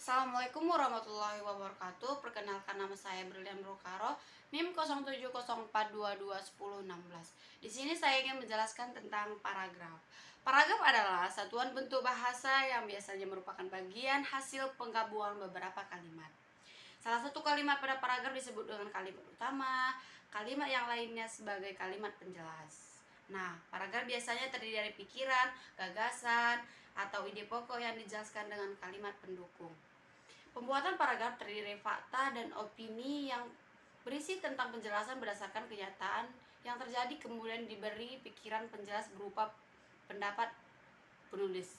Assalamualaikum warahmatullahi wabarakatuh. Perkenalkan, nama saya Brilian Rokaro, NIM 0704221016. Di sini saya ingin menjelaskan tentang paragraf. Paragraf adalah satuan bentuk bahasa yang biasanya merupakan bagian hasil penggabungan beberapa kalimat. Salah satu kalimat pada paragraf disebut dengan kalimat utama, kalimat yang lainnya sebagai kalimat penjelas. Nah, paragraf biasanya terdiri dari pikiran, gagasan, atau ide pokok yang dijelaskan dengan kalimat pendukung. Pembuatan paragraf terdiri dari fakta dan opini yang berisi tentang penjelasan berdasarkan kenyataan yang terjadi, kemudian diberi pikiran penjelas berupa pendapat penulis.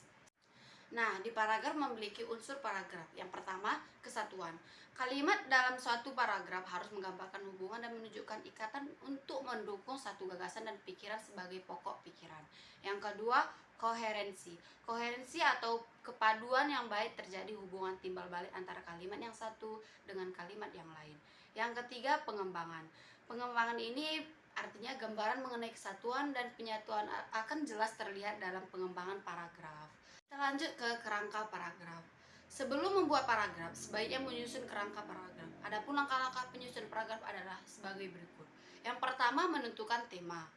Nah, di paragraf memiliki unsur paragraf. Yang pertama, kesatuan. Kalimat dalam suatu paragraf harus menggambarkan hubungan dan menunjukkan ikatan untuk mendukung satu gagasan dan pikiran sebagai pokok pikiran. Yang kedua, koherensi. Koherensi atau kepaduan yang baik terjadi hubungan timbal balik antara kalimat yang satu dengan kalimat yang lain. Yang ketiga, pengembangan. Pengembangan ini artinya gambaran mengenai kesatuan dan penyatuan akan jelas terlihat dalam pengembangan paragraf. Kita lanjut ke kerangka paragraf. Sebelum membuat paragraf, sebaiknya menyusun kerangka paragraf. Adapun langkah-langkah penyusun paragraf adalah sebagai berikut. Yang pertama, menentukan tema.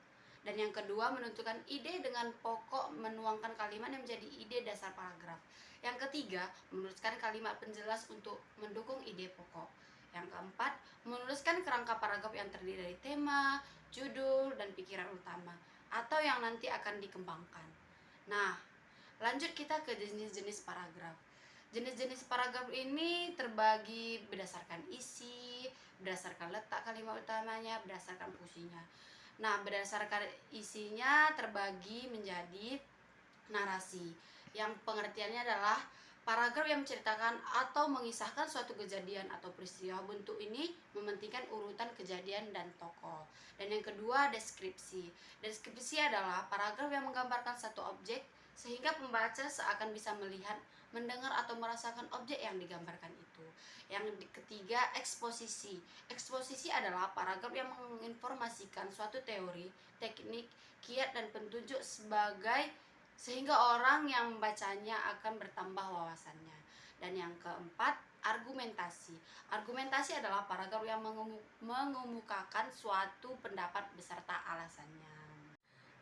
Dan yang kedua, menentukan ide dengan pokok menuangkan kalimat yang menjadi ide dasar paragraf. Yang ketiga, menuliskan kalimat penjelas untuk mendukung ide pokok. Yang keempat, menuliskan kerangka paragraf yang terdiri dari tema, judul, dan pikiran utama atau yang nanti akan dikembangkan. Nah, lanjut kita ke jenis-jenis paragraf. Jenis-jenis paragraf ini terbagi berdasarkan isi, berdasarkan letak kalimat utamanya, berdasarkan fungsinya. Nah, berdasarkan isinya terbagi menjadi narasi, yang pengertiannya adalah paragraf yang menceritakan atau mengisahkan suatu kejadian atau peristiwa. Bentuk ini mementingkan urutan kejadian dan tokoh. Dan yang kedua, deskripsi. Deskripsi adalah paragraf yang menggambarkan satu objek sehingga pembaca seakan bisa melihat, mendengar, atau merasakan objek yang digambarkan itu. Yang ketiga, eksposisi. Eksposisi adalah paragraf yang menginformasikan suatu teori, teknik, kiat, dan petunjuk sehingga orang yang membacanya akan bertambah wawasannya. Dan yang keempat, argumentasi. Argumentasi adalah paragraf yang mengemukakan suatu pendapat beserta alasannya.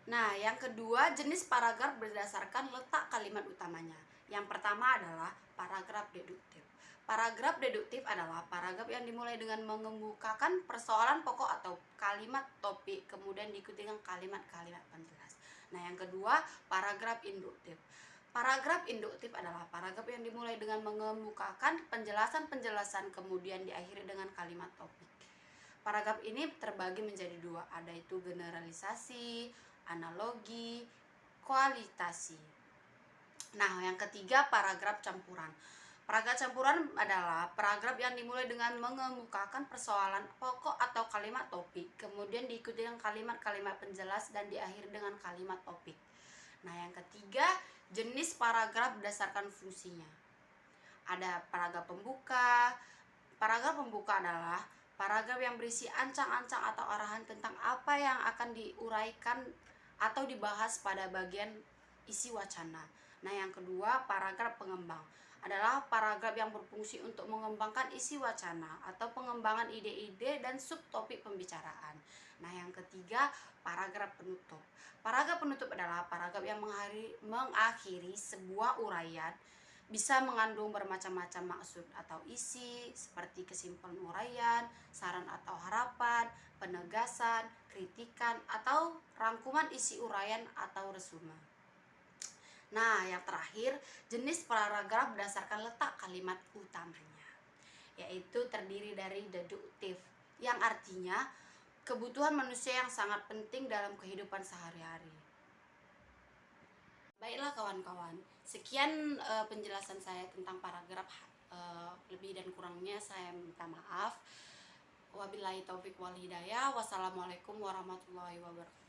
Nah, yang kedua, jenis paragraf berdasarkan letak kalimat utamanya. Yang pertama adalah paragraf deduktif. Paragraf deduktif adalah paragraf yang dimulai dengan mengemukakan persoalan pokok atau kalimat topik, kemudian diikuti dengan kalimat-kalimat penjelas. Nah, yang kedua, paragraf induktif. Paragraf induktif adalah paragraf yang dimulai dengan mengemukakan penjelasan-penjelasan, kemudian diakhiri dengan kalimat topik. Paragraf ini terbagi menjadi dua, ada itu generalisasi, analogi, kualitasi. Nah, yang ketiga, paragraf campuran. Paragraf campuran adalah paragraf yang dimulai dengan mengemukakan persoalan pokok atau kalimat topik, kemudian diikuti dengan kalimat-kalimat penjelas dan diakhiri dengan kalimat topik. Nah, yang ketiga, jenis paragraf berdasarkan fungsinya. Ada paragraf pembuka. Paragraf pembuka adalah paragraf yang berisi ancang-ancang atau arahan tentang apa yang akan diuraikan atau dibahas pada bagian isi wacana. Nah, yang kedua, paragraf pengembang adalah paragraf yang berfungsi untuk mengembangkan isi wacana atau pengembangan ide-ide dan subtopik pembicaraan. Nah, yang ketiga, paragraf penutup. Paragraf penutup adalah paragraf yang mengakhiri sebuah uraian, bisa mengandung bermacam-macam maksud atau isi seperti kesimpulan uraian, saran atau harapan, penegasan, kritikan, atau rangkuman isi uraian atau resume. Nah, yang terakhir, jenis paragraf berdasarkan letak kalimat utamanya, yaitu terdiri dari deduktif, yang artinya kebutuhan manusia yang sangat penting dalam kehidupan sehari-hari. Baiklah kawan-kawan, sekian penjelasan saya tentang paragraf. Lebih dan kurangnya saya minta maaf. Wabillahi taufik wal hidayah. Wassalamualaikum warahmatullahi wabarakatuh.